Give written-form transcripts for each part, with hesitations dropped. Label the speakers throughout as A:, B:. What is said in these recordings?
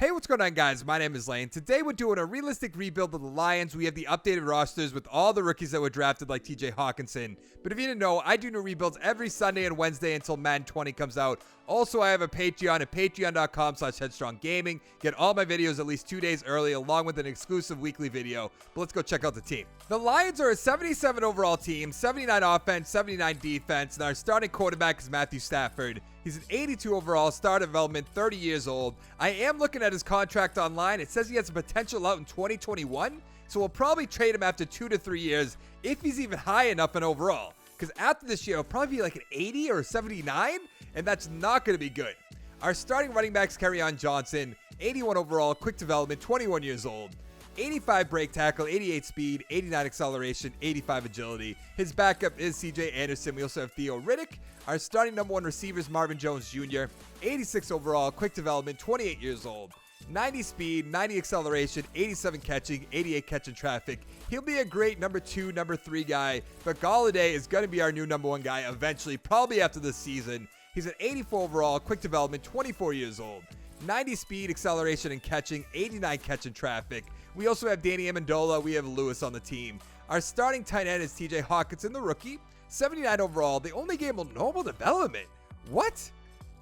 A: Hey, what's going on, guys? My name is Lane. Today we're doing a realistic rebuild of the Lions. We have the updated rosters with all the rookies that were drafted like TJ Hawkinson. But if you didn't know, I do new rebuilds every Sunday and Wednesday until Madden 20 comes out. Also, I have a Patreon at patreon.com/headstronggaming. Get all my videos at least 2 days early along with an exclusive weekly video. But let's go check out the team. The Lions are a 77 overall team, 79 offense, 79 defense, and our starting quarterback is Matthew Stafford. He's an 82 overall, star development, 30 years old. I am looking at his contract online. It says he has a potential out in 2021, so we'll probably trade him after 2 to 3 years if he's even high enough in overall. Because after this year, he'll probably be like an 80 or 79, and that's not going to be good. Our starting running backs, Kerryon Johnson, 81 overall, quick development, 21 years old. 85 break tackle, 88 speed, 89 acceleration, 85 agility. His backup is CJ Anderson. We also have Theo Riddick. Our starting number one receiver is Marvin Jones Jr., 86 overall, quick development, 28 years old. 90 speed, 90 acceleration, 87 catching, 88 catching traffic. He'll be a great number 2, number 3 guy, but Galladay is going to be our new number 1 guy eventually, probably after this season. He's an 84 overall, quick development, 24 years old. 90 speed, acceleration, and catching, 89 catching traffic. We also have Danny Amendola. We have Lewis on the team. Our starting tight end is TJ Hawkinson, the rookie, 79 overall. They only gave him normal development. What?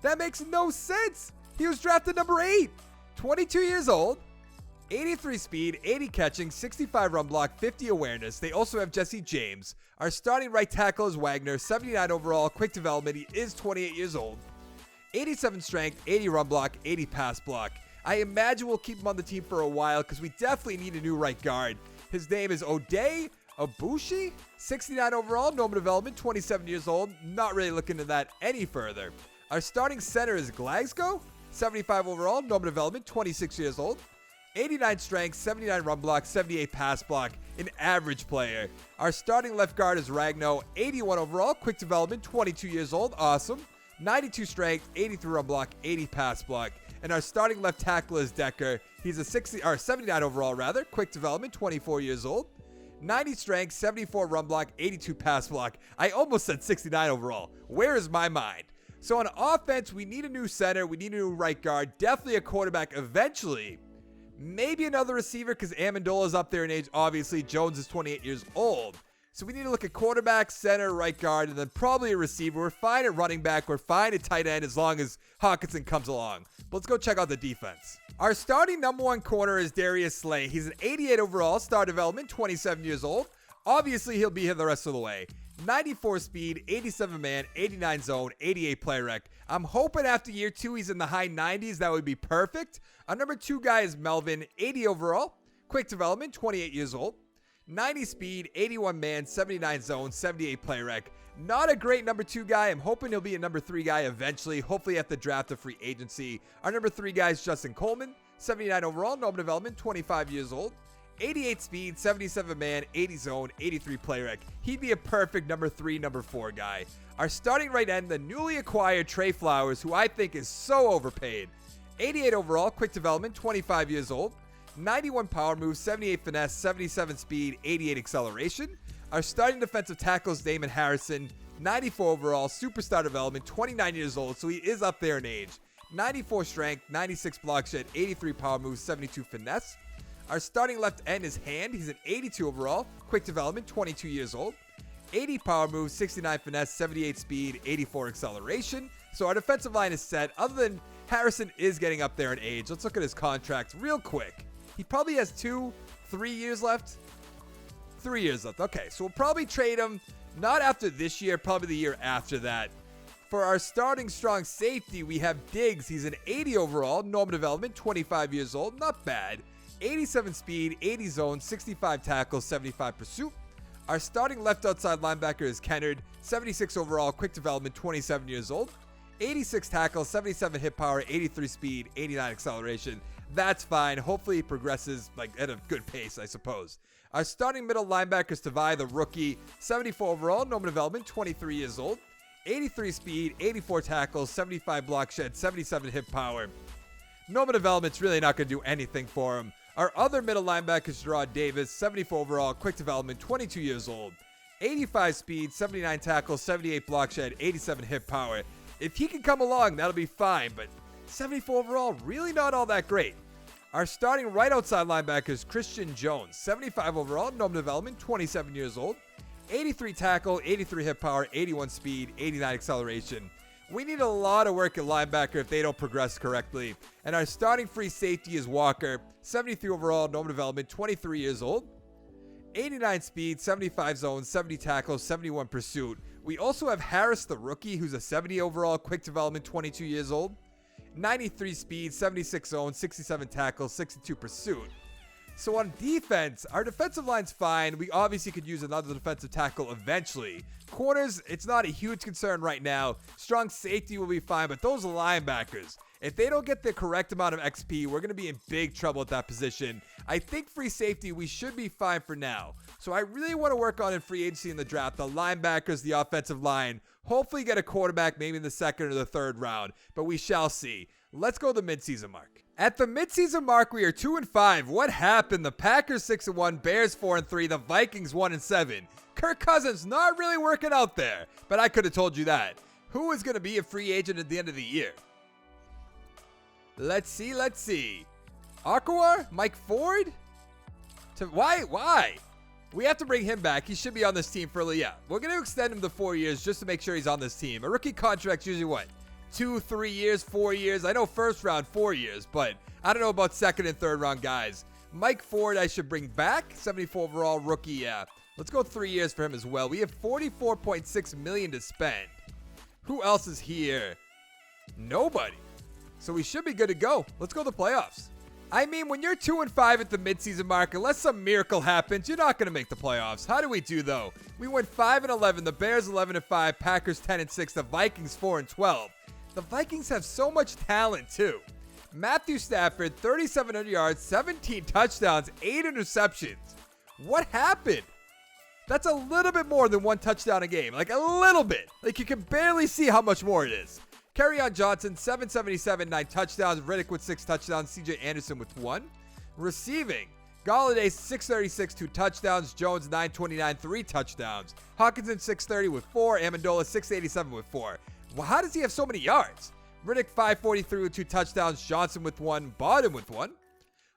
A: That makes no sense. He was drafted number 8, 22 years old, 83 speed, 80 catching, 65 run block, 50 awareness. They also have Jesse James. Our starting right tackle is Wagner, 79 overall, quick development. He is 28 years old. 87 strength, 80 run block, 80 pass block. I imagine we'll keep him on the team for a while because we definitely need a new right guard. His name is Ode Abushi, 69 overall, normal development, 27 years old. Not really looking into that any further. Our starting center is Glasgow, 75 overall, normal development, 26 years old. 89 strength, 79 run block, 78 pass block, an average player. Our starting left guard is Ragno, 81 overall, quick development, 22 years old, awesome. 92 strength, 83 run block, 80 pass block. And our starting left tackle is Decker. He's a 79 overall rather, quick development, 24 years old. 90 strength, 74 run block, 82 pass block. I almost said 69 overall. Where is my mind? So on offense, we need a new center. We need a new right guard. Definitely a quarterback eventually. Maybe another receiver because Amendola is up there in age. Obviously, Jones is 28 years old. So we need to look at quarterback, center, right guard, and then probably a receiver. We're fine at running back. We're fine at tight end as long as Hawkinson comes along. But let's go check out the defense. Our starting number 1 corner is Darius Slay. He's an 88 overall, star development, 27 years old. Obviously, he'll be here the rest of the way. 94 speed, 87 man, 89 zone, 88 play rec. I'm hoping after year 2 he's in the high 90s. That would be perfect. Our number 2 guy is Melvin, 80 overall, quick development, 28 years old. 90 speed, 81 man, 79 zone, 78 play rec. Not a great number 2 guy. I'm hoping he'll be a number 3 guy eventually, hopefully at the draft of free agency. Our number 3 guy is Justin Coleman, 79 overall, normal development, 25 years old. 88 speed, 77 man, 80 zone, 83 play rec. He'd be a perfect number 3, number 4 guy. Our starting right end, the newly acquired Trey Flowers, who I think is so overpaid. 88 overall, quick development, 25 years old. 91 power move, 78 finesse, 77 speed, 88 acceleration. Our starting defensive tackle is Damon Harrison, 94 overall, superstar development, 29 years old, so he is up there in age. 94 strength, 96 block shed, 83 power move, 72 finesse. Our starting left end is Hand. He's an 82 overall, quick development, 22 years old. 80 power move, 69 finesse, 78 speed, 84 acceleration. So our defensive line is set. Other than Harrison is getting up there in age. Let's look at his contract real quick. He probably has 3 years left. 3 years left. Okay, so we'll probably trade him not after this year, probably the year after that. For our starting strong safety, we have Diggs. He's an 80 overall, normal development, 25 years old. Not bad. 87 speed, 80 zone, 65 tackle, 75 pursuit. Our starting left outside linebacker is Kennard, 76 overall, quick development, 27 years old. 86 tackle, 77 hit power, 83 speed, 89 acceleration. That's fine. Hopefully he progresses at a good pace, I suppose. Our starting middle linebacker is Tavai, the rookie, 74 overall, normal development, 23 years old. 83 speed, 84 tackles, 75 block shed, 77 hit power. Normal development's really not going to do anything for him. Our other middle linebacker is Gerard Davis, 74 overall, quick development, 22 years old. 85 speed, 79 tackles, 78 block shed, 87 hit power. If he can come along, that'll be fine, but 74 overall, really not all that great. Our starting right outside linebacker is Christian Jones, 75 overall, no development, 27 years old, 83 tackle, 83 hip power, 81 speed, 89 acceleration. We need a lot of work at linebacker if they don't progress correctly. And our starting free safety is Walker, 73 overall, no development, 23 years old, 89 speed, 75 zone, 70 tackle, 71 pursuit. We also have Harris, the rookie, who's a 70 overall, quick development, 22 years old, 93 speed, 76 zone, 67 tackle, 62 pursuit. So on defense, our defensive line's fine. We obviously could use another defensive tackle eventually. Corners, it's not a huge concern right now. Strong safety will be fine, but those linebackers, if they don't get the correct amount of XP, we're going to be in big trouble at that position. I think free safety, we should be fine for now. So I really want to work on in free agency in the draft, the linebackers, the offensive line. Hopefully get a quarterback maybe in the second or the third round, but we shall see. Let's go to the midseason mark. At the midseason mark, we are 2-5. What happened? The Packers 6-1, Bears 4-3, the Vikings 1-7. Kirk Cousins not really working out there, but I could have told you that. Who is going to be a free agent at the end of the year? Let's see. Akawar? Mike Ford? Why? We have to bring him back. He should be on this team for, yeah. We're going to extend him to 4 years just to make sure he's on this team. A rookie contract's usually what? 2, 3 years, 4 years. I know first round, 4 years, but I don't know about second and third round guys. Mike Ford, I should bring back. 74 overall rookie, yeah. Let's go 3 years for him as well. We have $44.6 million to spend. Who else is here? Nobody. So we should be good to go. Let's go to the playoffs. I mean, when you're 2-5 at the midseason mark, unless some miracle happens, you're not going to make the playoffs. How do we do, though? We went 5-11, the Bears 11-5, Packers 10-6, the Vikings 4-12. The Vikings have so much talent, too. Matthew Stafford, 3,700 yards, 17 touchdowns, 8 interceptions. What happened? That's a little bit more than 1 touchdown a game. Like, a little bit. Like, you can barely see how much more it is. Kerryon Johnson, 777, 9 touchdowns. Riddick with 6 touchdowns. CJ Anderson with 1. Receiving, Golladay, 636, 2 touchdowns. Jones, 929, 3 touchdowns. Hawkinson, 630 with 4. Amendola, 687 with 4. Well, how does he have so many yards? Riddick, 543 with 2 touchdowns. Johnson with 1. Bottom with 1.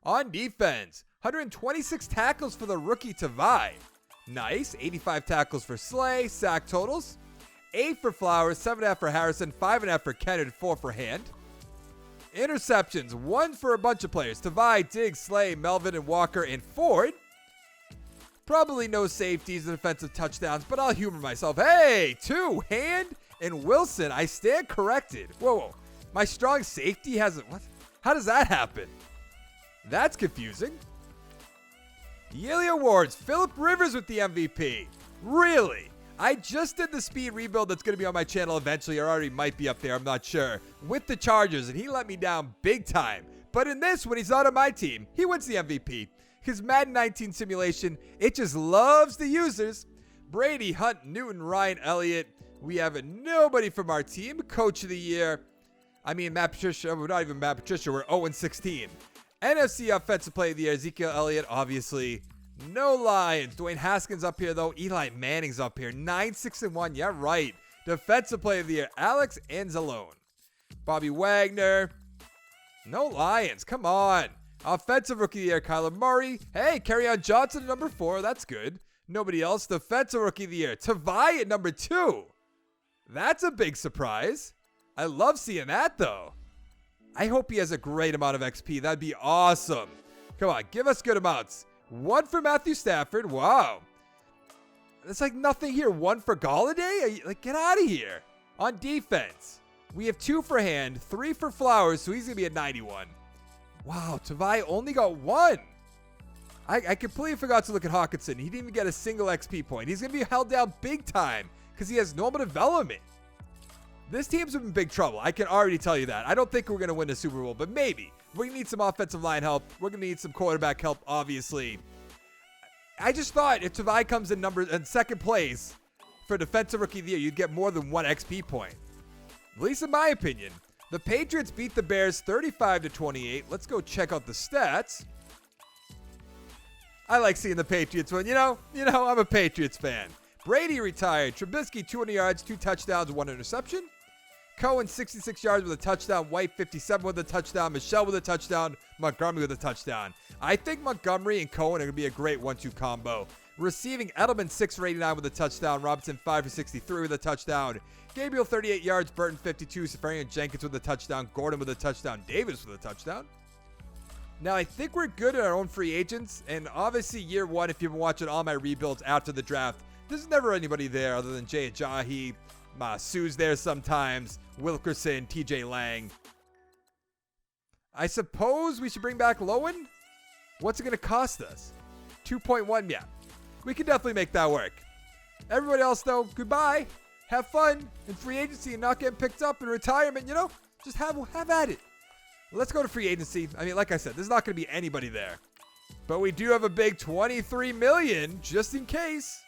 A: On defense, 126 tackles for the rookie Tavai. Nice. 85 tackles for Slay. Sack totals, 8 for Flowers, 7.5 for Harrison, 5.5 for Kennard, 4 for Hand. Interceptions, 1 for a bunch of players. Tavai, Diggs, Slay, Melvin, and Walker, and Ford. Probably no safeties and defensive touchdowns, but I'll humor myself. Hey, 2, Hand and Wilson. I stand corrected. Whoa. My strong safety hasn't... What? How does that happen? That's confusing. Yearly awards. Phillip Rivers with the MVP. Really? I just did the speed rebuild that's going to be on my channel eventually, or already might be up there, I'm not sure, with the Chargers, and he let me down big time. But in this, when he's not on my team, he wins the MVP. His Madden 19 simulation, it just loves the users. Brady, Hunt, Newton, Ryan, Elliott. We have nobody from our team. Coach of the year. I mean, Matt Patricia. We're not even Matt Patricia. We're 0-16. NFC Offensive Player of the Year. Ezekiel Elliott, obviously. No Lions. Dwayne Haskins up here, though. Eli Manning's up here. 9-6-1. Yeah, right. Defensive Player of the Year. Alex Anzalone. Bobby Wagner. No Lions. Come on. Offensive Rookie of the Year. Kyler Murray. Hey, Kerryon Johnson at number 4. That's good. Nobody else. Defensive Rookie of the Year. Tavai at number 2. That's a big surprise. I love seeing that, though. I hope he has a great amount of XP. That'd be awesome. Come on, give us good amounts. 1 for Matthew Stafford. Wow. There's like nothing here. 1 for Golladay? Like, get out of here. On defense, we have 2 for Hand, 3 for Flowers, so he's going to be at 91. Wow, Tavai only got 1. I completely forgot to look at Hawkinson. He didn't even get a single XP point. He's going to be held down big time because he has normal development. This team's in big trouble. I can already tell you that. I don't think we're going to win the Super Bowl, but maybe. We're going to need some offensive line help. We're going to need some quarterback help, obviously. I just thought if Tavai comes in second place for Defensive Rookie of the Year, you'd get more than 1 XP point. At least in my opinion. The Patriots beat the Bears 35-28. Let's go check out the stats. I like seeing the Patriots win. You know, I'm a Patriots fan. Brady retired. Trubisky, 200 yards, 2 touchdowns, 1 interception. Cohen, 66 yards with a touchdown. White, 57 with a touchdown. Michelle with a touchdown. Montgomery with a touchdown. I think Montgomery and Cohen are going to be a great 1-2 combo. Receiving, Edelman, 6 for 89 with a touchdown. Robinson, 5 for 63 with a touchdown. Gabriel, 38 yards. Burton, 52. Safarian Jenkins with a touchdown. Gordon with a touchdown. Davis with a touchdown. Now, I think we're good at our own free agents. And obviously, year one, if you've been watching all my rebuilds after the draft, there's never anybody there other than Jay Ajayi. Sue's there sometimes. Wilkerson, TJ Lang. I suppose we should bring back Lowen? What's it going to cost us? 2.1, yeah. We can definitely make that work. Everybody else, though, goodbye. Have fun in free agency and not getting picked up in retirement, you know? Just have at it. Let's go to free agency. I mean, like I said, there's not going to be anybody there. But we do have a big $23 million just in case.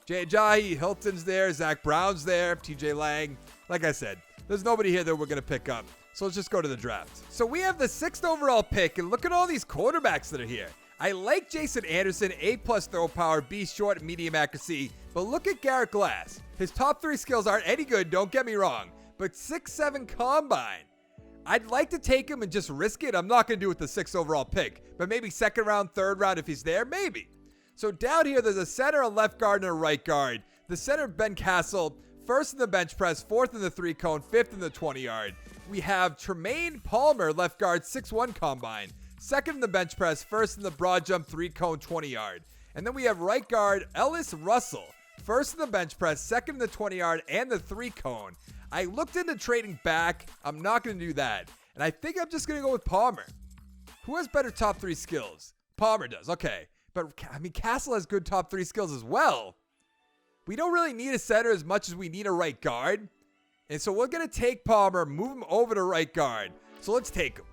A: Jay Ajayi, Hilton's there, Zach Brown's there, TJ Lang. Like I said, there's nobody here that we're going to pick up. So let's just go to the draft. So we have the 6th overall pick, and look at all these quarterbacks that are here. I like Jason Anderson, A+ throw power, B short, medium accuracy. But look at Garrett Glass. His top 3 skills aren't any good, don't get me wrong. But 6'7" combine. I'd like to take him and just risk it. I'm not going to do it with the 6th overall pick. But maybe 2nd round, 3rd round if he's there, maybe. So down here, there's a center, a left guard, and a right guard. The center, Ben Castle, 1st in the bench press, 4th in the 3-cone, 5th in the 20-yard. We have Tremaine Palmer, left guard, 6'1" combine. 2nd in the bench press, 1st in the broad jump, 3-cone, 20-yard. And then we have right guard, Ellis Russell, 1st in the bench press, 2nd in the 20-yard, and the 3-cone. I looked into trading back. I'm not going to do that. And I think I'm just going to go with Palmer. Who has better top 3 skills? Palmer does, okay. But, I mean, Castle has good top 3 skills as well. We don't really need a center as much as we need a right guard. And so we're going to take Palmer, move him over to right guard. So let's take him.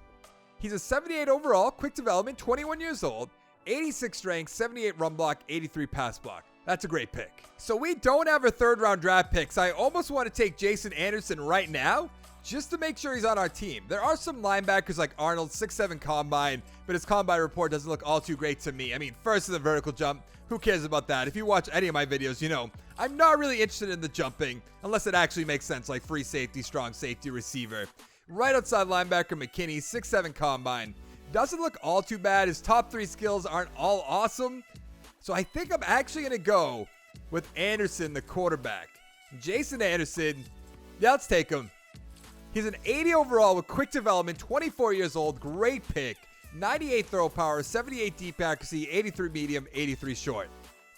A: He's a 78 overall, quick development, 21 years old, 86 strength, 78 run block, 83 pass block. That's a great pick. So we don't have a 3rd round draft pick. So I almost want to take Jason Anderson right now, just to make sure he's on our team. There are some linebackers like Arnold, 6'7" combine, but his combine report doesn't look all too great to me. I mean, 1st in the vertical jump, who cares about that? If you watch any of my videos, you know, I'm not really interested in the jumping, unless it actually makes sense, like free safety, strong safety, receiver. Right outside linebacker McKinney, 6'7" combine. Doesn't look all too bad. His top 3 skills aren't all awesome. So I think I'm actually going to go with Anderson, the quarterback. Jason Anderson, yeah, let's take him. He's an 80 overall with quick development, 24 years old, great pick, 98 throw power, 78 deep accuracy, 83 medium, 83 short.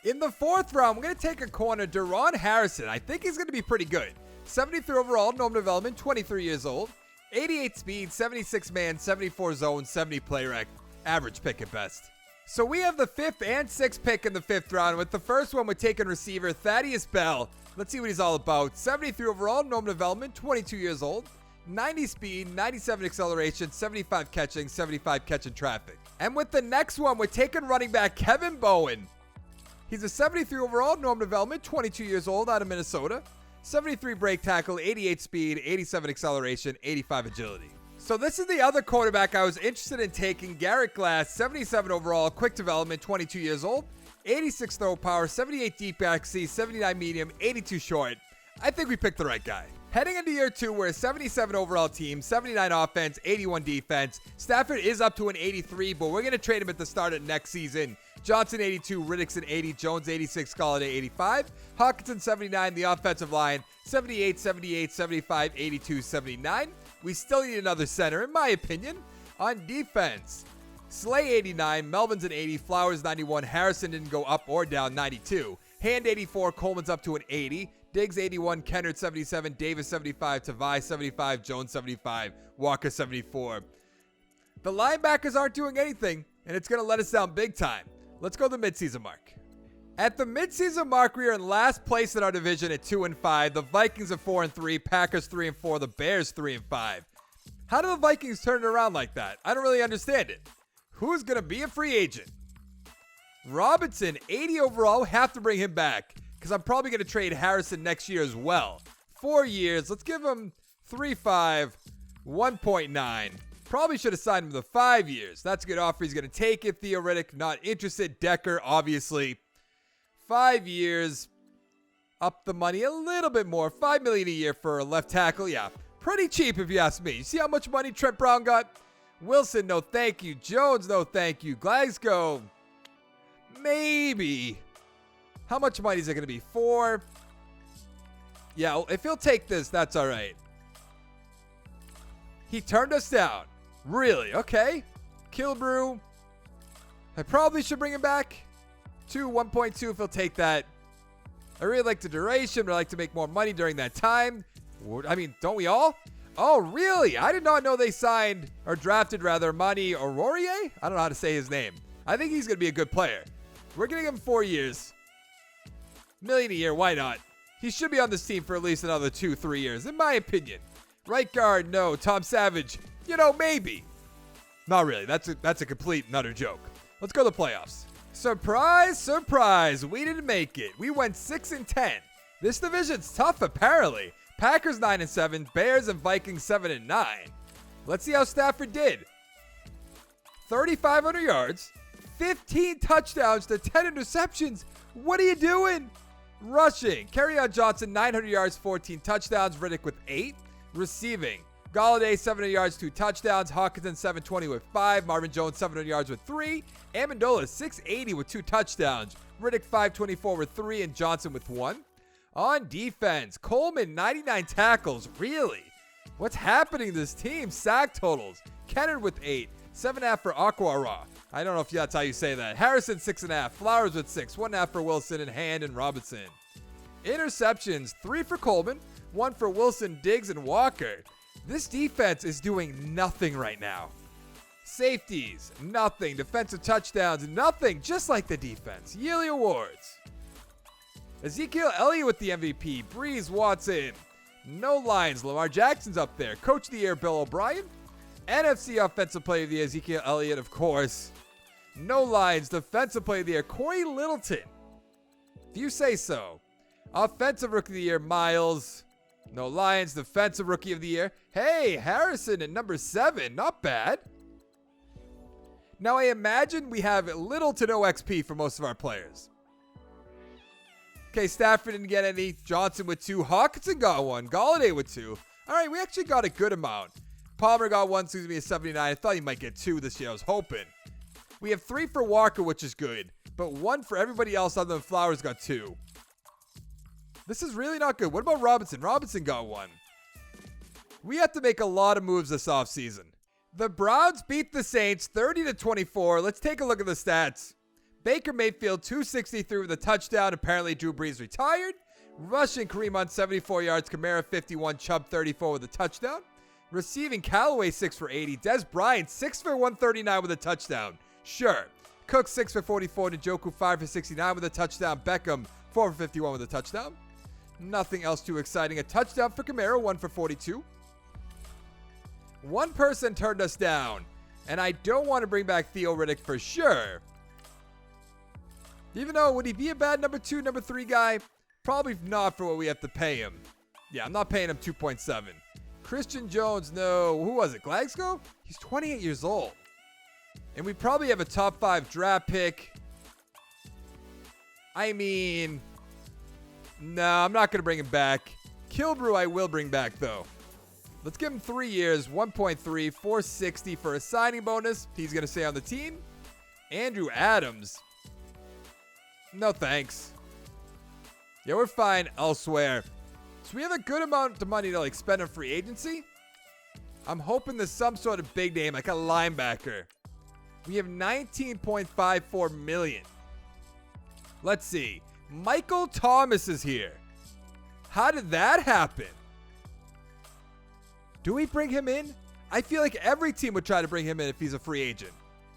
A: In the 4th round, we're going to take a corner, Deron Harrison. I think he's going to be pretty good. 73 overall, normal development, 23 years old, 88 speed, 76 man, 74 zone, 70 play rec. Average pick at best. So we have the 5th and 6th pick in the 5th round. With the first one, we're taking receiver Thaddeus Bell. Let's see what he's all about. 73 overall, normal development, 22 years old. 90 speed, 97 acceleration, 75 catching, 75 catching traffic. And with the next one, we're taking running back Kevin Bowen. He's a 73 overall, normal development, 22 years old, out of Minnesota. 73 break tackle, 88 speed, 87 acceleration, 85 agility. So this is the other quarterback I was interested in taking, Garrett Glass, 77 overall, quick development, 22 years old. 86 throw power, 78 deep accuracy, 79 medium, 82 short. I think we picked the right guy. Heading into year 2, we're a 77 overall team, 79 offense, 81 defense. Stafford is up to an 83, but we're going to trade him at the start of next season. Johnson 82, Riddickson 80, Jones 86, Galladay 85, Hawkinson 79, the offensive line 78, 78, 75, 82, 79. We still need another center, in my opinion. On defense, Slay 89, Melvin's an 80, Flowers 91, Harrison didn't go up or down, 92. Hand 84, Coleman's up to an 80. Diggs 81, Kennard 77, Davis 75, Tavai 75, Jones 75, Walker 74. The linebackers aren't doing anything, and it's going to let us down big time. Let's go to the midseason mark. At the midseason mark, we are in last place in our division at 2-5. The Vikings are 4-3, Packers 3-4, the Bears 3-5. How do the Vikings turn it around like that? I don't really understand it. Who's going to be a free agent? Robinson, 80 overall, have to bring him back, because I'm probably going to trade Harrison next year as well. 4 years. Let's give him 3.5, 1.9. Probably should have signed him to 5 years. That's a good offer. He's going to take it. Theo Riddick, not interested. Decker, obviously. 5 years. Up the money a little bit more. $5 million a year for a left tackle. Yeah, pretty cheap if you ask me. You see how much money Trent Brown got? Wilson, no thank you. Jones, no thank you. Glasgow, maybe. How much money is it going to be? 4? Yeah, if he'll take this, that's all right. He turned us down. Really? Okay. Kilbrew. I probably should bring him back. 1.2 if he'll take that. I really like the duration, but I like to make more money during that time. I mean, don't we all? Oh, really? I did not know they signed, or drafted rather, Mani Aurier? I don't know how to say his name. I think he's going to be a good player. We're getting him 4 years. $1 million a year, why not? He should be on this team for at least another 2-3 years, in my opinion. Right guard, no. Tom Savage, maybe. Not really. That's a complete and utter joke. Let's go to the playoffs. Surprise, surprise. We didn't make it. We went 6-10. This division's tough, apparently. Packers 9-7, Bears and Vikings 7-9. Let's see how Stafford did. 3,500 yards, 15 touchdowns to 10 interceptions. What are you doing? Rushing, Kerryon Johnson 900 yards, 14 touchdowns. Riddick with 8. Receiving, Galladay 700 yards, 2 touchdowns. Hawkinson 720 with 5. Marvin Jones 700 yards with 3. Amendola 680 with 2 touchdowns. Riddick 524 with 3 and Johnson with 1. On defense, Coleman 99 tackles. Really? What's happening to this team? Sack totals. Kennard with 8. 7.5 for Aquara. I don't know if that's how you say that. Harrison 6.5. Flowers with 6. 1.5 for Wilson and Hand and Robinson. Interceptions, 3 for Coleman. 1 for Wilson, Diggs, and Walker. This defense is doing nothing right now. Safeties, nothing. Defensive touchdowns, nothing. Just like the defense. Yearly awards. Ezekiel Elliott with the MVP. Breeze, Watson. No lines. Lamar Jackson's up there. Coach of the Year, Bill O'Brien. NFC Offensive Player of the Year, Ezekiel Elliott, of course. No lines. Defensive Player of the Year, Corey Littleton. If you say so. Offensive Rookie of the Year, Miles. No Lions. Defensive Rookie of the Year. Hey, Harrison at number 7. Not bad. Now, I imagine we have little to no XP for most of our players. Okay, Stafford didn't get any. Johnson with 2. Hawkinson got 1. Galladay with 2. All right, we actually got a good amount. Palmer got 1, so he's going to be a 79. I thought he might get 2 this year. I was hoping. We have 3 for Walker, which is good. But 1 for everybody else other than Flowers got 2. This is really not good. What about Robinson? Robinson got 1. We have to make a lot of moves this offseason. The Browns beat the Saints 30-24. Let's take a look at the stats. Baker Mayfield 263 with a touchdown. Apparently Drew Brees retired. Rushing, Kareem Hunt 74 yards. Kamara 51. Chubb 34 with a touchdown. Receiving, Callaway 6 for 80. Des Bryant 6 for 139 with a touchdown. Sure. Cook 6 for 44. Njoku 5 for 69 with a touchdown. Beckham 4 for 51 with a touchdown. Nothing else too exciting. A touchdown for Kamara, 1 for 42. One person turned us down, and I don't want to bring back Theo Riddick for sure. Even though, would he be a bad number 2, number 3 guy? Probably not for what we have to pay him. Yeah, I'm not paying him 2.7. Christian Jones, no. Who was it? Glasgow? He's 28 years old. And we probably have a top 5 draft pick. I mean, no, I'm not going to bring him back. Kilbrew I will bring back, though. Let's give him 3 years, 1.3, 460 for a signing bonus. He's going to stay on the team. Andrew Adams. No thanks. Yeah, we're fine elsewhere. So we have a good amount of money to spend on free agency. I'm hoping there's some sort of big name, like a linebacker. We have $19.54 million. Let's see. Michael Thomas is here. How did that happen? Do we bring him in? I feel like every team would try to bring him in if he's a free agent.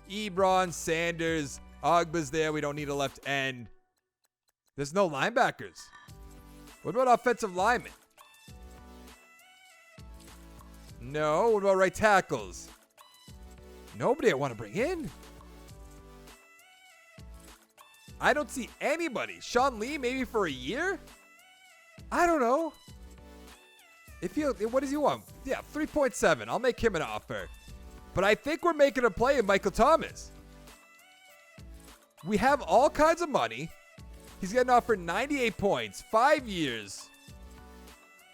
A: Ebron, Sanders, Ogba's there. We don't need a left end. There's no linebackers. What about offensive linemen? No. What about right tackles? Nobody I want to bring in. I don't see anybody. Sean Lee, maybe for a year? I don't know. What does he want? Yeah, 3.7. I'll make him an offer. But I think we're making a play in Michael Thomas. We have all kinds of money. He's getting offered 98 points, 5 years.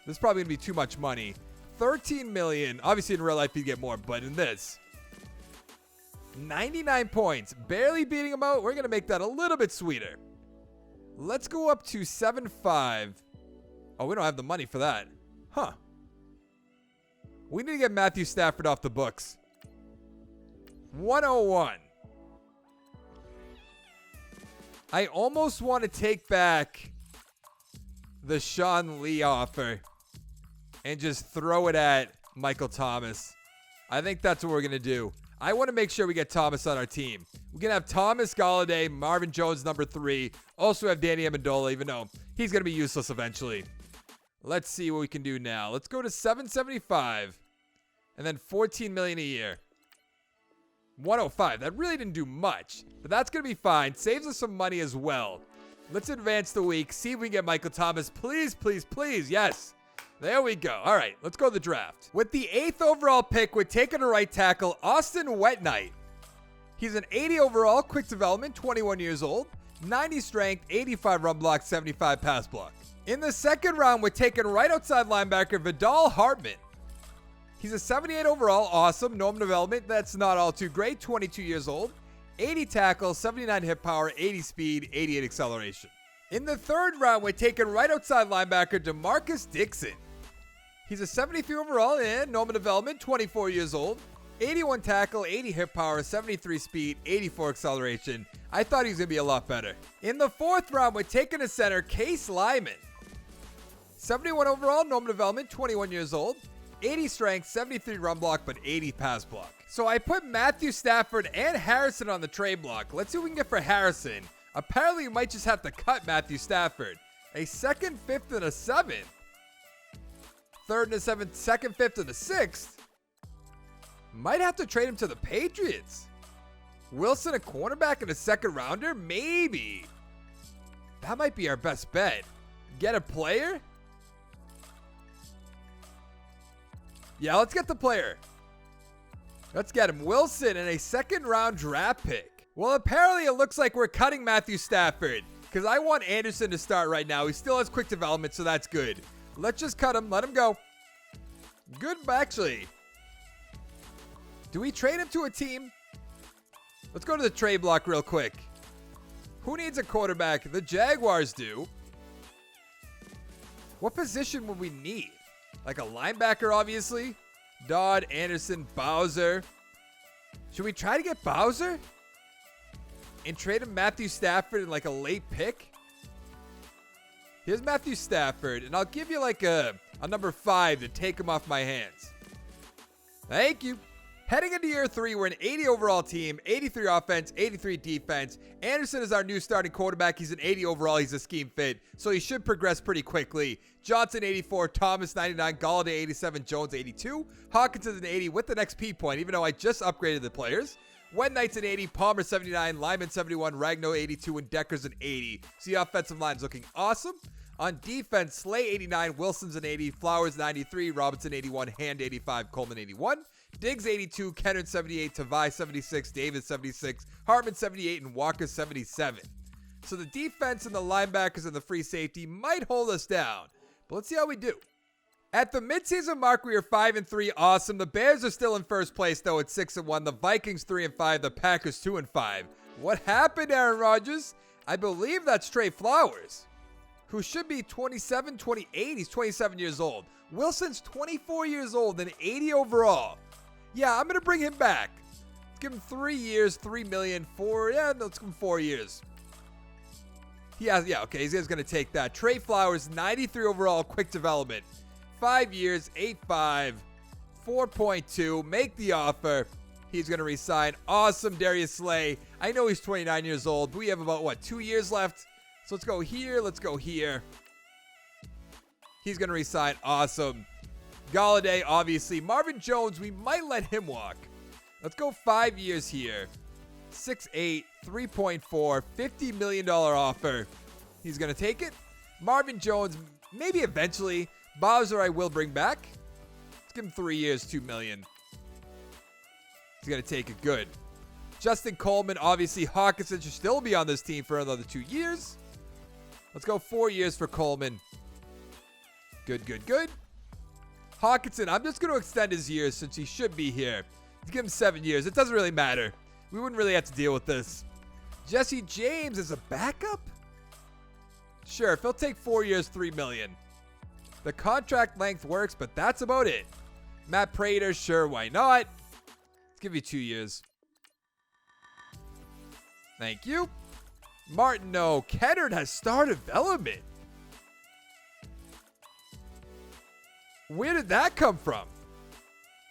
A: This is probably going to be too much money. 13 million. Obviously, in real life, he'd get more, but in this, 99 points. Barely beating him out. We're going to make that a little bit sweeter. Let's go up to 7.5. Oh, we don't have the money for that. Huh. We need to get Matthew Stafford off the books. 101. I almost want to take back the Sean Lee offer and just throw it at Michael Thomas. I think that's what we're going to do. I want to make sure we get Thomas on our team. We're going to have Thomas, Golladay, Marvin Jones, number 3. Also have Danny Amendola, even though he's going to be useless eventually. Let's see what we can do now. Let's go to 775 and then 14 million a year. 105. That really didn't do much, but that's going to be fine. Saves us some money as well. Let's advance the week. See if we can get Michael Thomas. Please, please, please. Yes. There we go. All right, let's go to the draft. With the 8th overall pick, we're taking a right tackle, Austin Wetnight. He's an 80 overall, quick development, 21 years old, 90 strength, 85 run block, 75 pass block. In the 2nd round, we're taking right outside linebacker, Vidal Hartman. He's a 78 overall, awesome, normal development, that's not all too great, 22 years old, 80 tackle, 79 hip power, 80 speed, 88 acceleration. In the 3rd round, we're taking right outside linebacker, DeMarcus Dixon. He's a 73 overall and normal development, 24 years old, 81 tackle, 80 hip power, 73 speed, 84 acceleration. I thought he was going to be a lot better. In the 4th round, we're taking a center, Case Lyman. 71 overall, normal development, 21 years old, 80 strength, 73 run block, but 80 pass block. So I put Matthew Stafford and Harrison on the trade block. Let's see what we can get for Harrison. Apparently, you might just have to cut Matthew Stafford. A 2nd, 5th, and a 7th. 3rd and a 7th, 2nd, 5th, and a 6th. Might have to trade him to the Patriots. Wilson, a cornerback and a 2nd rounder? Maybe. That might be our best bet. Get a player? Yeah, let's get the player. Let's get him. Wilson and a 2nd round draft pick. Well, apparently it looks like we're cutting Matthew Stafford because I want Anderson to start right now. He still has quick development, so that's good. Let's just cut him. Let him go. Good, actually. Do we trade him to a team? Let's go to the trade block real quick. Who needs a quarterback? The Jaguars do. What position would we need? Like a linebacker, obviously. Dodd, Anderson, Bowser. Should we try to get Bowser? And trade him Matthew Stafford in like a late pick? Here's Matthew Stafford, and I'll give you like a number 5 to take him off my hands. Thank you. Heading into year 3, we're an 80 overall team, 83 offense, 83 defense. Anderson is our new starting quarterback. He's an 80 overall. He's a scheme fit, so he should progress pretty quickly. Johnson, 84, Thomas, 99, Golladay, 87, Jones, 82. Hawkins is an 80 with an XP point, even though I just upgraded the players. Wetnight's an 80, Palmer, 79, Lyman, 71, Ragnow, 82, and Decker's an 80. So the offensive line's looking awesome. On defense, Slay, 89, Wilson's an 80, Flowers, 93, Robinson, 81, Hand, 85, Coleman, 81. Diggs 82, Kennard 78, Tavai 76, Davis 76, Hartman 78, and Walker 77. So the defense and the linebackers and the free safety might hold us down. But let's see how we do. At the midseason mark, we are 5-3. Awesome. The Bears are still in first place, though, at 6-1. The Vikings 3-5. The Packers 2-5. What happened, Aaron Rodgers? I believe that's Trey Flowers, who should be 27, 28. He's 27 years old. Wilson's 24 years old and 80 overall. Yeah, I'm going to bring him back. Let's give him 3 years, $3 million, let's give him 4 years. He's going to take that. Trey Flowers, 93 overall, quick development. 5 years, 8.5, 4.2. Make the offer. He's going to resign. Awesome, Darius Slay. I know he's 29 years old, but we have about, 2 years left? So let's go here. Let's go here. He's going to resign. Awesome. Golladay, obviously. Marvin Jones, we might let him walk. Let's go 5 years here. 6'8", 3.4, $50 million offer. He's going to take it. Marvin Jones, maybe eventually. Bowser, I will bring back. Let's give him 3 years, $2 million. He's going to take it good. Justin Coleman, obviously. Hawkinson should still be on this team for another 2 years. Let's go 4 years for Coleman. Good, good, good. Hawkinson, I'm just going to extend his years since he should be here. Let's give him 7 years. It doesn't really matter. We wouldn't really have to deal with this. Jesse James is a backup? Sure, if he'll take 4 years, $3 million. The contract length works, but that's about it. Matt Prater, sure, why not? Let's give you 2 years. Thank you. Martin, no. Kennard has star development. Where did that come from?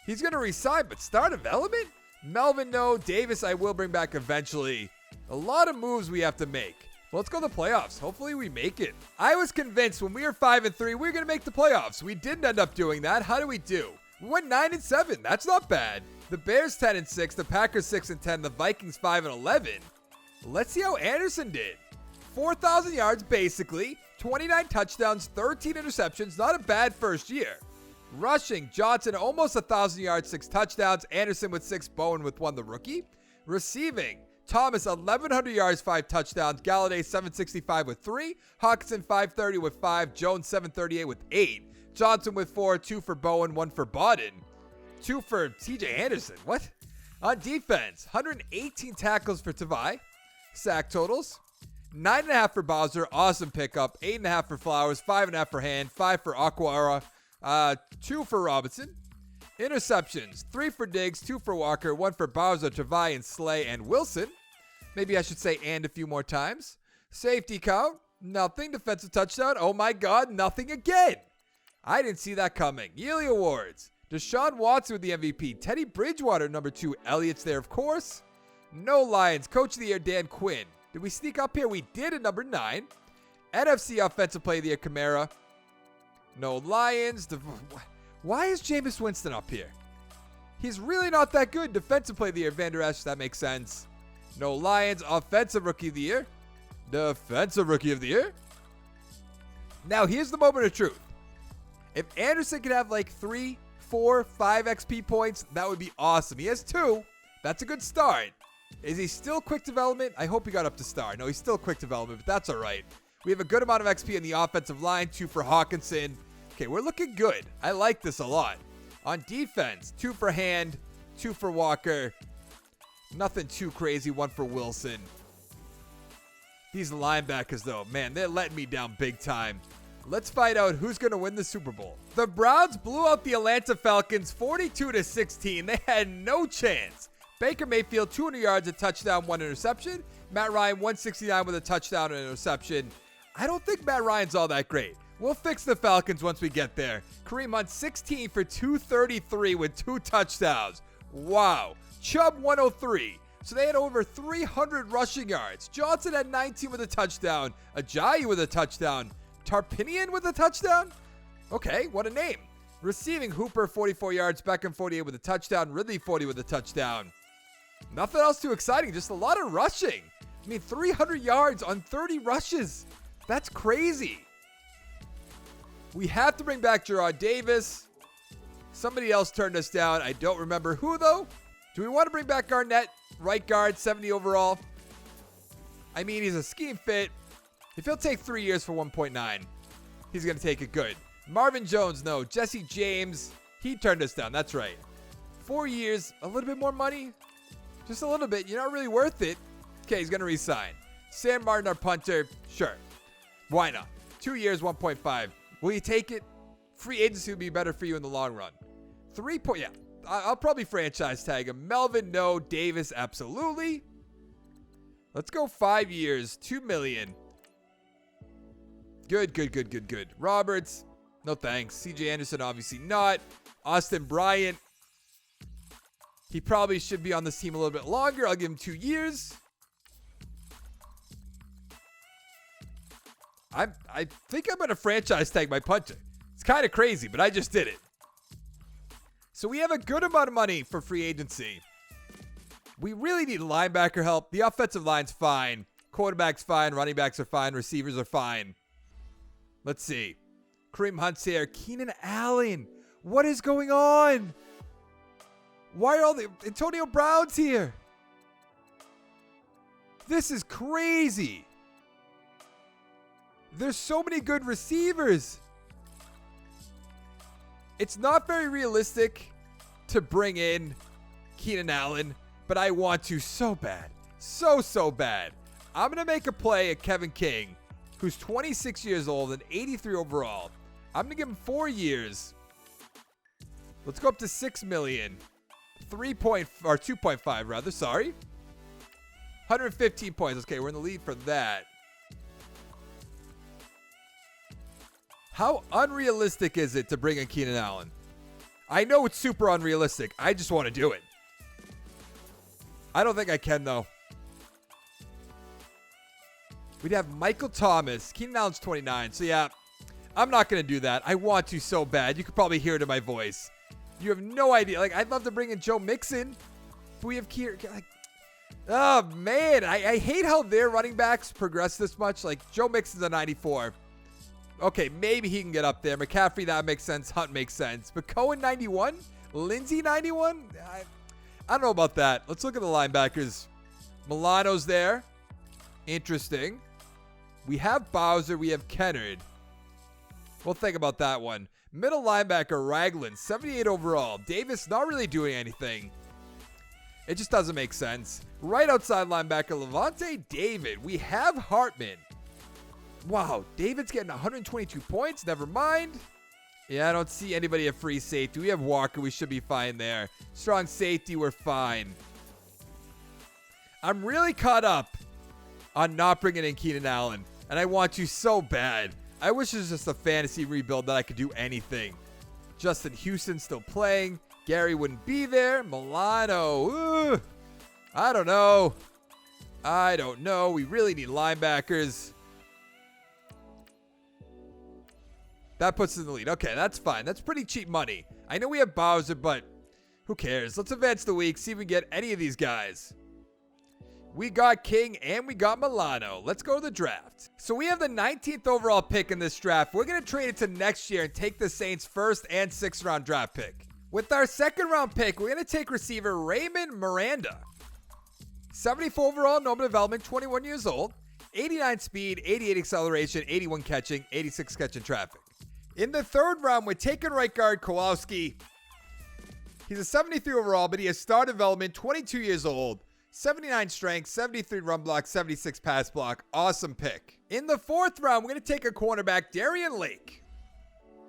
A: He's going to resign, but star development? Melvin, no. Davis, I will bring back eventually. A lot of moves we have to make. Well, let's go to the playoffs. Hopefully we make it. I was convinced when we were 5-3, we were going to make the playoffs. We didn't end up doing that. How do we do? We went 9-7. That's not bad. The Bears 10-6, the Packers 6-10, the Vikings 5-11. Let's see how Anderson did. 4,000 yards basically, 29 touchdowns, 13 interceptions. Not a bad first year. Rushing, Johnson almost 1,000 yards, 6 touchdowns. Anderson with 6, Bowen with 1, the rookie. Receiving, Thomas 1,100 yards, 5 touchdowns. Galladay 765 with 3. Hawkinson 530 with 5. Jones 738 with 8. Johnson with 4, 2 for Bowen, 1 for Bodden. 2 for TJ Anderson. What? On defense, 118 tackles for Tavai. Sack totals, 9.5 for Bowser. Awesome pickup. 8.5 for Flowers. 5.5 for Hand. 5 for Aquara. 2 for Robinson. Interceptions, 3 for Diggs, 2 for Walker, 1 for Bowser, Tavai, and Slay, and Wilson. Maybe I should say and a few more times. Safety count, nothing. Defensive touchdown, oh my God, nothing again. I didn't see that coming. Yearly awards, Deshaun Watson with the MVP. Teddy Bridgewater, number 2. Elliott's there, of course. No Lions. Coach of the Year, Dan Quinn. Did we sneak up here? We did at number 9. NFC Offensive Player of the Year, Kamara. No Lions. Why is Jameis Winston up here? He's really not that good. Defensive Player of the Year, Van Der Esch. That makes sense. No Lions. Offensive Rookie of the Year. Defensive Rookie of the Year. Now, here's the moment of truth. If Anderson could have like 3, 4, 5 XP points, that would be awesome. He has 2. That's a good start. Is he still quick development? I hope he got up to star. No, he's still quick development, but that's all right. We have a good amount of XP in the offensive line. 2 for Hawkinson. Okay, we're looking good. I like this a lot. On defense, 2 for Hand, 2 for Walker. Nothing too crazy. 1 for Wilson. These linebackers, though, man, they're letting me down big time. Let's find out who's going to win the Super Bowl. The Browns blew out the Atlanta Falcons 42-16. They had no chance. Baker Mayfield, 200 yards, a touchdown, 1 interception. Matt Ryan, 169 with a touchdown and an interception. I don't think Matt Ryan's all that great. We'll fix the Falcons once we get there. Kareem Hunt, 16 for 233 with 2 touchdowns. Wow. Chubb, 103. So they had over 300 rushing yards. Johnson had 19 with a touchdown. Ajayi with a touchdown. Tarpinian with a touchdown? Okay, what a name. Receiving, Hooper, 44 yards. Beckham, 48 with a touchdown. Ridley, 40 with a touchdown. Nothing else too exciting, just a lot of rushing. I mean, 300 yards on 30 rushes. That's crazy. We have to bring back Gerard Davis. Somebody else turned us down. I don't remember who, though. Do we want to bring back Garnett? Right guard, 70 overall. I mean, he's a scheme fit. If he'll take 3 years for 1.9, he's going to take it good. Marvin Jones, no. Jesse James, he turned us down. That's right. 4 years, a little bit more money. Just a little bit. You're not really worth it. Okay, he's going to resign. Sam Martin, our punter, sure. Why not? 2 years, 1.5. Will you take it? Free agency would be better for you in the long run. 3 point, yeah. I'll probably franchise tag him. Melvin, no. Davis, absolutely. Let's go 5 years, $2 million. Good, good, good, good, good. Roberts, no thanks. CJ Anderson, obviously not. Austin Bryant. He probably should be on this team a little bit longer. I'll give him 2 years. I think I'm going to franchise tag my punter. It's kind of crazy, but I just did it. So we have a good amount of money for free agency. We really need linebacker help. The offensive line's fine. Quarterback's fine. Running backs are fine. Receivers are fine. Let's see. Kareem Hunt's here. Keenan Allen. What is going on? Why are all the Antonio Brown's here? This is crazy. There's so many good receivers. It's not very realistic to bring in Keenan Allen, but I want to so bad. So bad. I'm going to make a play at Kevin King, who's 26 years old and 83 overall. I'm going to give him 4 years. Let's go up to $6 million. 2.5 rather, sorry. 115 points. Okay, we're in the lead for that. How unrealistic is it to bring in Keenan Allen? I know it's super unrealistic. I just want to do it. I don't think I can, though. We'd have Michael Thomas. Keenan Allen's 29. So, yeah, I'm not going to do that. I want to so bad. You could probably hear it in my voice. You have no idea. Like, I'd love to bring in Joe Mixon. But we have Keenan. Like, oh, man. I hate how their running backs progress this much. Like, Joe Mixon's a 94. Okay, maybe he can get up there. McCaffrey, that makes sense. Hunt makes sense. But Cohen, 91? Lindsey, 91? I don't know about that. Let's look at the linebackers. Milano's there. Interesting. We have Bowser. We have Kennard. We'll think about that one. Middle linebacker, Ragland, 78 overall. Davis not really doing anything. It just doesn't make sense. Right outside linebacker, Levante David. We have Hartman. Wow, David's getting 122 points. Never mind. Yeah, I don't see anybody at free safety. We have Walker. We should be fine there. Strong safety. We're fine. I'm really caught up on not bringing in Keenan Allen, and I want you so bad. I wish it was just a fantasy rebuild that I could do anything. Justin Houston still playing. Gary wouldn't be there. Milano. Ooh, I don't know. We really need linebackers. That puts us in the lead. Okay, that's fine. That's pretty cheap money. I know we have Bowser, but who cares? Let's advance the week, see if we get any of these guys. We got King and we got Milano. Let's go to the draft. So we have the 19th overall pick in this draft. We're going to trade it to next year and take the Saints' first and 6th round draft pick. With our 2nd round pick, we're going to take receiver Raymond Miranda. 74 overall, normal development, 21 years old. 89 speed, 88 acceleration, 81 catching, 86 catching traffic. In the 3rd round, we're taking right guard Kowalski. He's a 73 overall, but he has star development, 22 years old. 79 strength, 73 run block, 76 pass block. Awesome pick. In the 4th round, we're going to take a cornerback, Darian Lake.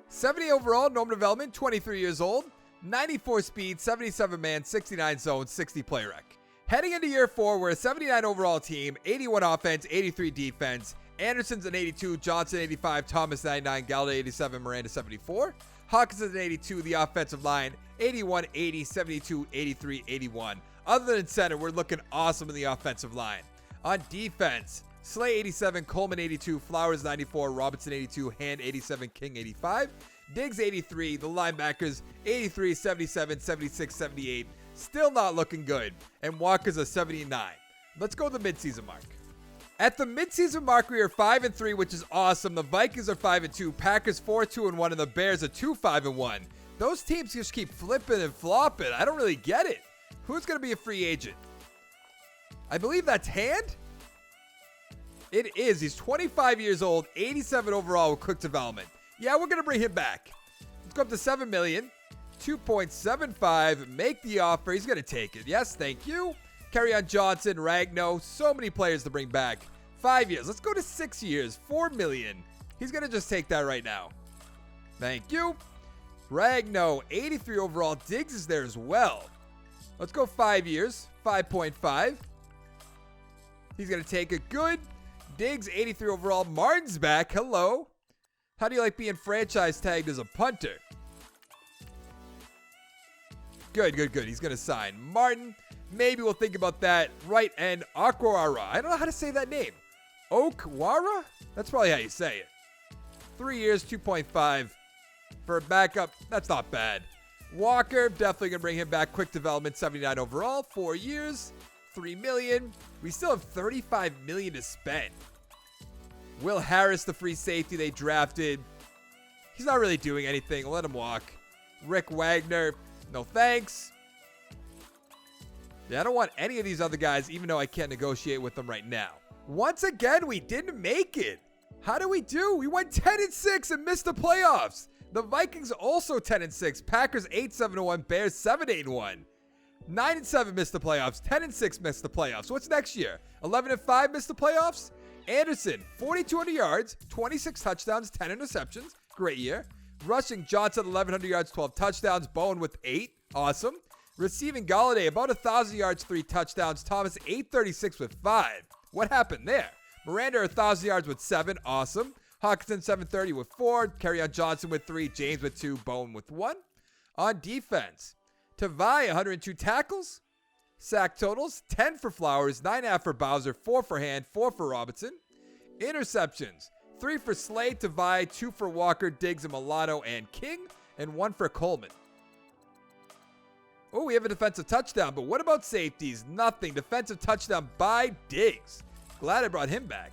A: 70 overall, normal development, 23 years old. 94 speed, 77 man, 69 zone, 60 play rec. Heading into year 4, we're a 79 overall team, 81 offense, 83 defense. Anderson's an 82, Johnson 85, Thomas 99, Galladay 87, Miranda 74. Hawkinson's an 82, the offensive line 81, 80, 72, 83, 81. Other than center, we're looking awesome in the offensive line. On defense, Slay 87, Coleman 82, Flowers 94, Robinson 82, Hand 87, King 85, Diggs 83, the linebackers 83, 77, 76, 78. Still not looking good. And Walker's a 79. Let's go to the midseason mark. At the midseason mark, we are 5-3, which is awesome. The Vikings are 5-2, Packers 4-2-1, and the Bears are 2-5-1. Those teams just keep flipping and flopping. I don't really get it. Who's going to be a free agent? I believe that's Hand. It is. He's 25 years old, 87 overall with quick development. Yeah, we're going to bring him back. Let's go up to $7 million. 2.75. Make the offer. He's going to take it. Yes, thank you. Kerryon Johnson, Ragno. So many players to bring back. 5 years. Let's go to 6 years. $4 million. He's going to just take that right now. Thank you. Ragno, 83 overall. Diggs is there as well. Let's go 5 years. 5.5. He's going to take it. Good. Diggs, 83 overall. Martin's back. Hello. How do you like being franchise tagged as a punter? Good. He's going to sign. Martin, maybe we'll think about that. Right end, Akwara. I don't know how to say that name. Okwara? That's probably how you say it. 3 years, 2.5. For a backup, that's not bad. Walker, definitely going to bring him back. Quick development, 79 overall. 4 years, $3 million. We still have $35 million to spend. Will Harris, the free safety they drafted. He's not really doing anything. Let him walk. Rick Wagner, no thanks. Yeah, I don't want any of these other guys, even though I can't negotiate with them right now. Once again, we didn't make it. How do we do? We went 10-6 and missed the playoffs. The Vikings also 10-6. Packers 8-7-1. Bears 7-8-1. 9-7 missed the playoffs. 10-6 missed the playoffs. What's next year? 11-5 missed the playoffs. Anderson, 4,200 yards, 26 touchdowns, 10 interceptions. Great year. Rushing, Johnson, 1,100 yards, 12 touchdowns. Bowen with 8. Awesome. Receiving, Galladay, about 1,000 yards, 3 touchdowns. Thomas, 836 with 5. What happened there? Miranda, 1,000 yards with 7. Awesome. Hawkinson, 730 with 4. Kerryon Johnson with 3. James with 2. Bowen with 1. On defense, Tavai, 102 tackles. Sack totals, 10 for Flowers, 9.5 for Bowser, 4 for Hand, 4 for Robinson. Interceptions, 3 for Slade, Tavai, 2 for Walker, Diggs, and Milano, and King, and 1 for Coleman. Oh, we have a defensive touchdown, but what about safeties? Nothing. Defensive touchdown by Diggs. Glad I brought him back.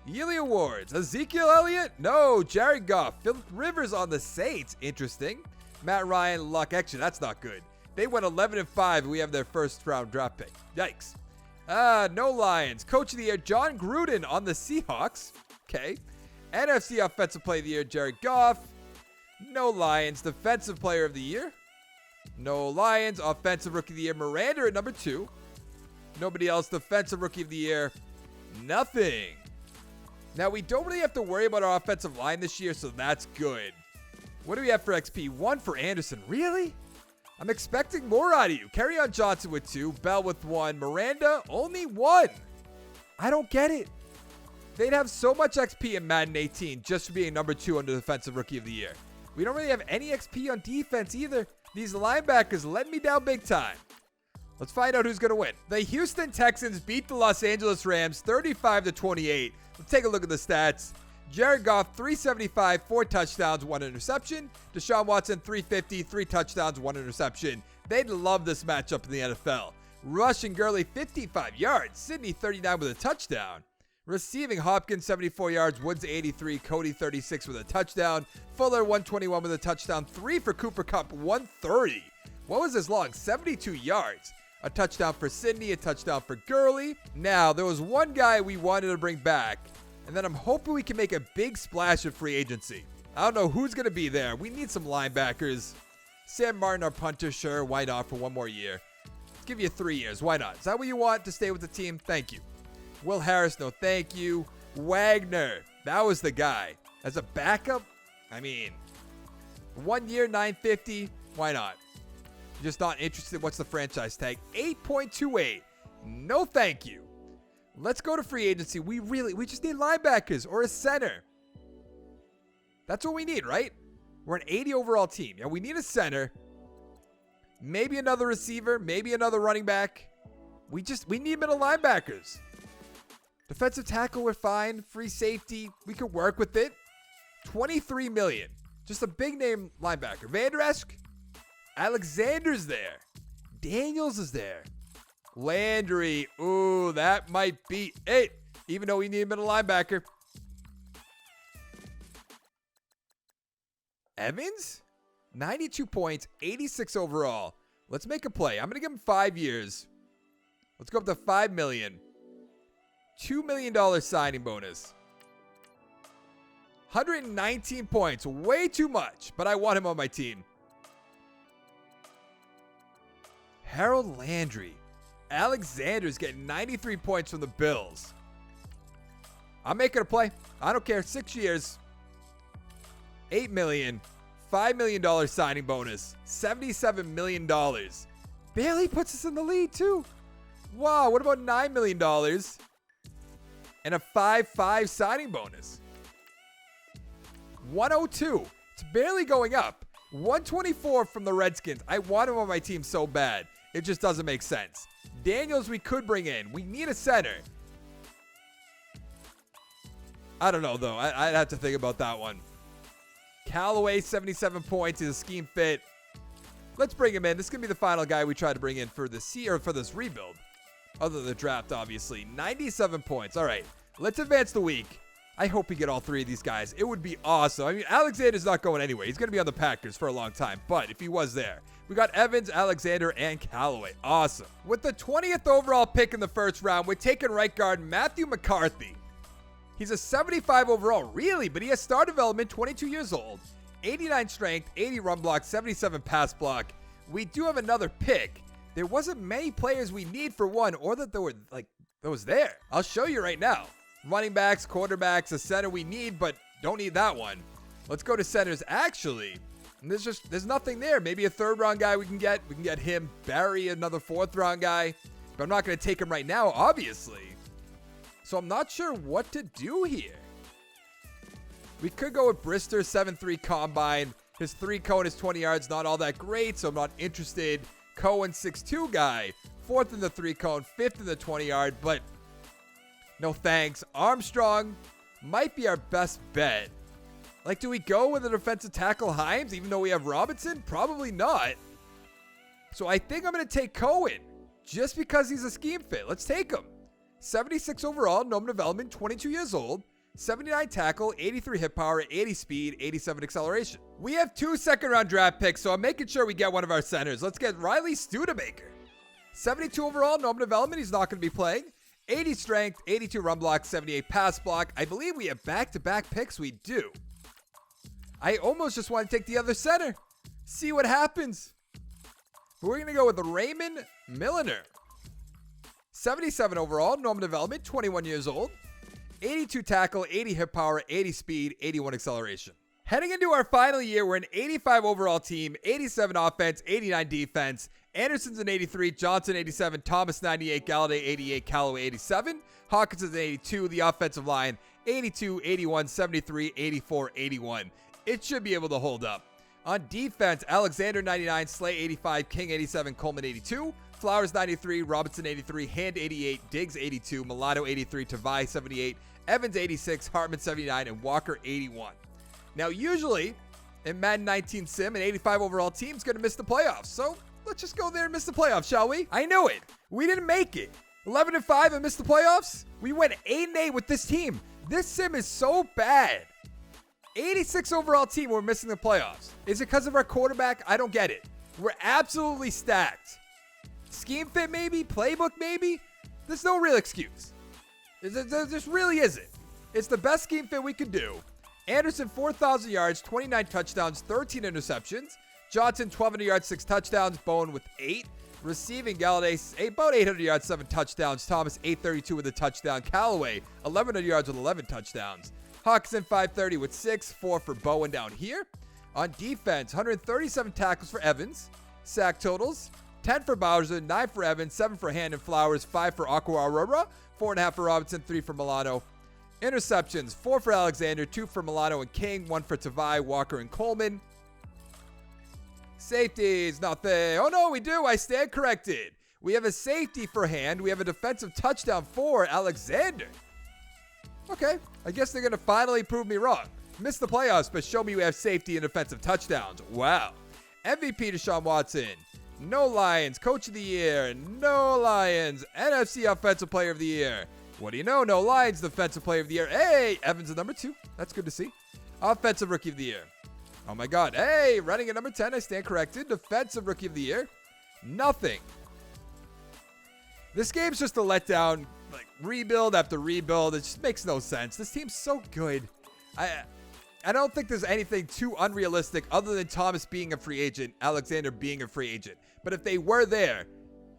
A: Yearly awards, Ezekiel Elliott? No. Jared Goff. Philip Rivers on the Saints. Interesting. Matt Ryan, Luck. Actually, that's not good. They went 11-5. We have their first round draft pick. Yikes. No Lions. Coach of the Year, John Gruden on the Seahawks. Okay. NFC Offensive Player of the Year, Jared Goff. No Lions. Defensive Player of the Year. No Lions. Offensive Rookie of the Year, Miranda at number 2. Nobody else. Defensive Rookie of the Year, nothing. Now, we don't really have to worry about our offensive line this year, so that's good. What do we have for XP? 1 for Anderson. Really? I'm expecting more out of you. Kerryon Johnson with 2. Bell with 1. Miranda, only 1. I don't get it. They'd have so much XP in Madden 18 just for being number 2 under Defensive Rookie of the Year. We don't really have any XP on defense either. These linebackers let me down big time. Let's find out who's going to win. The Houston Texans beat the Los Angeles Rams 35-28. Let's take a look at the stats. Jared Goff, 375, 4 touchdowns, 1 interception. Deshaun Watson, 350, 3 touchdowns, 1 interception. They'd love this matchup in the NFL. Rushing, Gurley, 55 yards. Sidney, 39 with a touchdown. Receiving, Hopkins, 74 yards. Woods, 83. Cody, 36 with a touchdown. Fuller, 121 with a touchdown. 3 for Cooper Kupp, 130. What was this long? 72 yards. A touchdown for Sidney, a touchdown for Gurley. Now, there was one guy we wanted to bring back, and then I'm hoping we can make a big splash of free agency. I don't know who's going to be there. We need some linebackers. Sam Martin, our punter, sure, why not for 1 more year? Let's give you 3 years. Why not? Is that what you want to stay with the team? Thank you. Will Harris, no thank you. Wagner, that was the guy. As a backup, I mean, 1 year, $950. Why not? Just not interested. What's the franchise tag? 8.28. No thank you. Let's go to free agency. We just need linebackers or a center. That's what we need, right? We're an 80 overall team. Yeah, we need a center. Maybe another receiver. Maybe another running back. We need middle linebackers. Defensive tackle, we're fine. Free safety, we could work with it. $23 million. Just a big name linebacker. Van Der Esch. Alexander's there. Daniels is there. Landry. Ooh, that might be it. Even though we need a middle linebacker. Evans? 92 points, 86 overall. Let's make a play. I'm going to give him 5 years. Let's go up to $5 million. $2 million signing bonus. 119 points. Way too much, but I want him on my team. Harold Landry. Alexander's getting 93 points from the Bills. I'm making a play. I don't care. 6 years. $8 million. $5 million signing bonus. $77 million. Barely puts us in the lead, too. Wow, what about $9 million? And a 5-5 signing bonus. 102. It's barely going up. 124 from the Redskins. I want him on my team so bad. It just doesn't make sense. Daniels we could bring in. We need a center. I don't know, though. I'd have to think about that one. Callaway, 77 points. He's a scheme fit. Let's bring him in. This is going to be the final guy we try to bring in for this rebuild. Other than the draft, obviously. 97 points. All right. Let's advance the week. I hope we get all 3 of these guys. It would be awesome. I mean, Alexander's not going anywhere. He's going to be on the Packers for a long time. But if he was there, we got Evans, Alexander, and Callaway. Awesome. With the 20th overall pick in the first round, we're taking right guard Matthew McCarthy. He's a 75 overall, really, but he has star development, 22 years old, 89 strength, 80 run block, 77 pass block. We do have another pick. There wasn't many players we need for one, or that there were, like, that was there. I'll show you right now. Running backs, quarterbacks, a center we need, but don't need that one. Let's go to centers, actually. And there's nothing there. Maybe a third round guy we can get. We can get him. Barry, another fourth round guy. But I'm not going to take him right now, obviously. So I'm not sure what to do here. We could go with Brister, 7'3 combine. His 3-cone is 20 yards, not all that great, so I'm not interested. Cohen, 6'2 guy. 4th in the 3-cone, 5th in the 20-yard, but no thanks. Armstrong might be our best bet. Like, do we go with a defensive tackle Himes, even though we have Robinson? Probably not. So I think I'm going to take Cohen, just because he's a scheme fit. Let's take him. 76 overall, no development, 22 years old, 79 tackle, 83 hit power, 80 speed, 87 acceleration. We have 2 second-round draft picks, so I'm making sure we get one of our centers. Let's get Riley Studebaker. 72 overall, no development. He's not going to be playing. 80 strength, 82 run block, 78 pass block. I believe we have back-to-back picks. We do. I almost just want to take the other center. See what happens. But we're going to go with Raymond Milliner. 77 overall, normal development, 21 years old, 82 tackle, 80 hip power, 80 speed, 81 acceleration. Heading into our final year, we're an 85 overall team, 87 offense, 89 defense. Anderson's an 83, Johnson 87, Thomas 98, Galladay 88, Callaway 87, Hawkinson's an 82, the offensive line 82, 81, 73, 84, 81. It should be able to hold up. On defense, Alexander 99, Slay 85, King 87, Coleman 82, Flowers 93, Robinson 83, Hand 88, Diggs 82, Milano 83, Tavai 78, Evans 86, Hartman 79, and Walker 81. Now, usually in Madden 19 Sim, an 85 overall team is going to miss the playoffs. So let's just go there and miss the playoffs, shall we? I knew it. We didn't make it. 11-5 and missed the playoffs. We went 8-8 with this team. This Sim is so bad. 86 overall team, we're missing the playoffs. Is it because of our quarterback? I don't get it. We're absolutely stacked. Scheme fit maybe? Playbook maybe? There's no real excuse. There just really isn't. It's the best scheme fit we could do. Anderson, 4,000 yards, 29 touchdowns, 13 interceptions. Johnson, 1,200 yards, 6 touchdowns. Bowen with 8. Receiving, Galladay, about 800 yards, 7 touchdowns. Thomas, 832 with a touchdown. Callaway, 1,100 yards with 11 touchdowns. Hawkinson, 530 with 6. 4 for Bowen down here. On defense, 137 tackles for Evans. Sack totals, 10 for Bowser, 9 for Evans, 7 for Hand and Flowers, 5 for Aqua Aurora, 4.5 for Robinson, 3 for Milano. Interceptions, 4 for Alexander, 2 for Milano and King, 1 for Tavai, Walker, and Coleman. Safeties, nothing. Oh no, we do. I stand corrected. We have a safety for Hand. We have a defensive touchdown for Alexander. Okay, I guess they're going to finally prove me wrong. Missed the playoffs, but show me we have safety and defensive touchdowns. Wow. MVP Deshaun Watson. No Lions. Coach of the Year. No Lions. NFC Offensive Player of the Year. What do you know? No Lions. Defensive Player of the Year. Hey, Evans is number 2. That's good to see. Offensive Rookie of the Year. Oh my God. Hey, running at number 10. I stand corrected. Defensive Rookie of the Year. Nothing. This game's just a letdown. Like, rebuild after rebuild. It just makes no sense. This team's so good. I don't think there's anything too unrealistic other than Thomas being a free agent, Alexander being a free agent. But if they were there,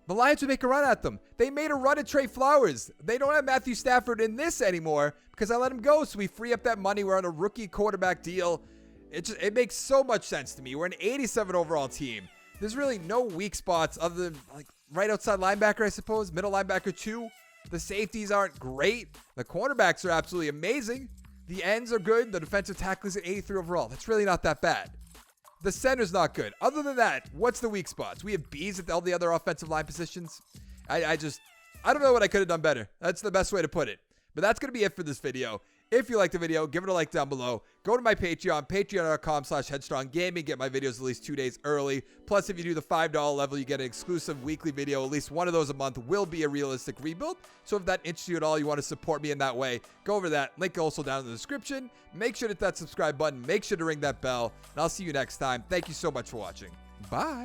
A: the Lions would make a run at them. They made a run at Trey Flowers. They don't have Matthew Stafford in this anymore because I let him go, so we free up that money. We're on a rookie quarterback deal. It makes so much sense to me. We're an 87 overall team. There's really no weak spots other than like right outside linebacker, I suppose. Middle linebacker 2. The safeties aren't great. The cornerbacks are absolutely amazing. The ends are good. The defensive tackle is at 83 overall. That's really not that bad. The center's not good. Other than that, what's the weak spots? We have B's at all the other offensive line positions. I don't know what I could have done better. That's the best way to put it. But that's going to be it for this video. If you liked the video, give it a like down below. Go to my Patreon, patreon.com/headstronggaming. Get my videos at least 2 days early. Plus, if you do the $5 level, you get an exclusive weekly video. At least one of those a month will be a realistic rebuild. So if that interests you at all, you want to support me in that way, go over that. Link also down in the description. Make sure to hit that subscribe button. Make sure to ring that bell. And I'll see you next time. Thank you so much for watching. Bye.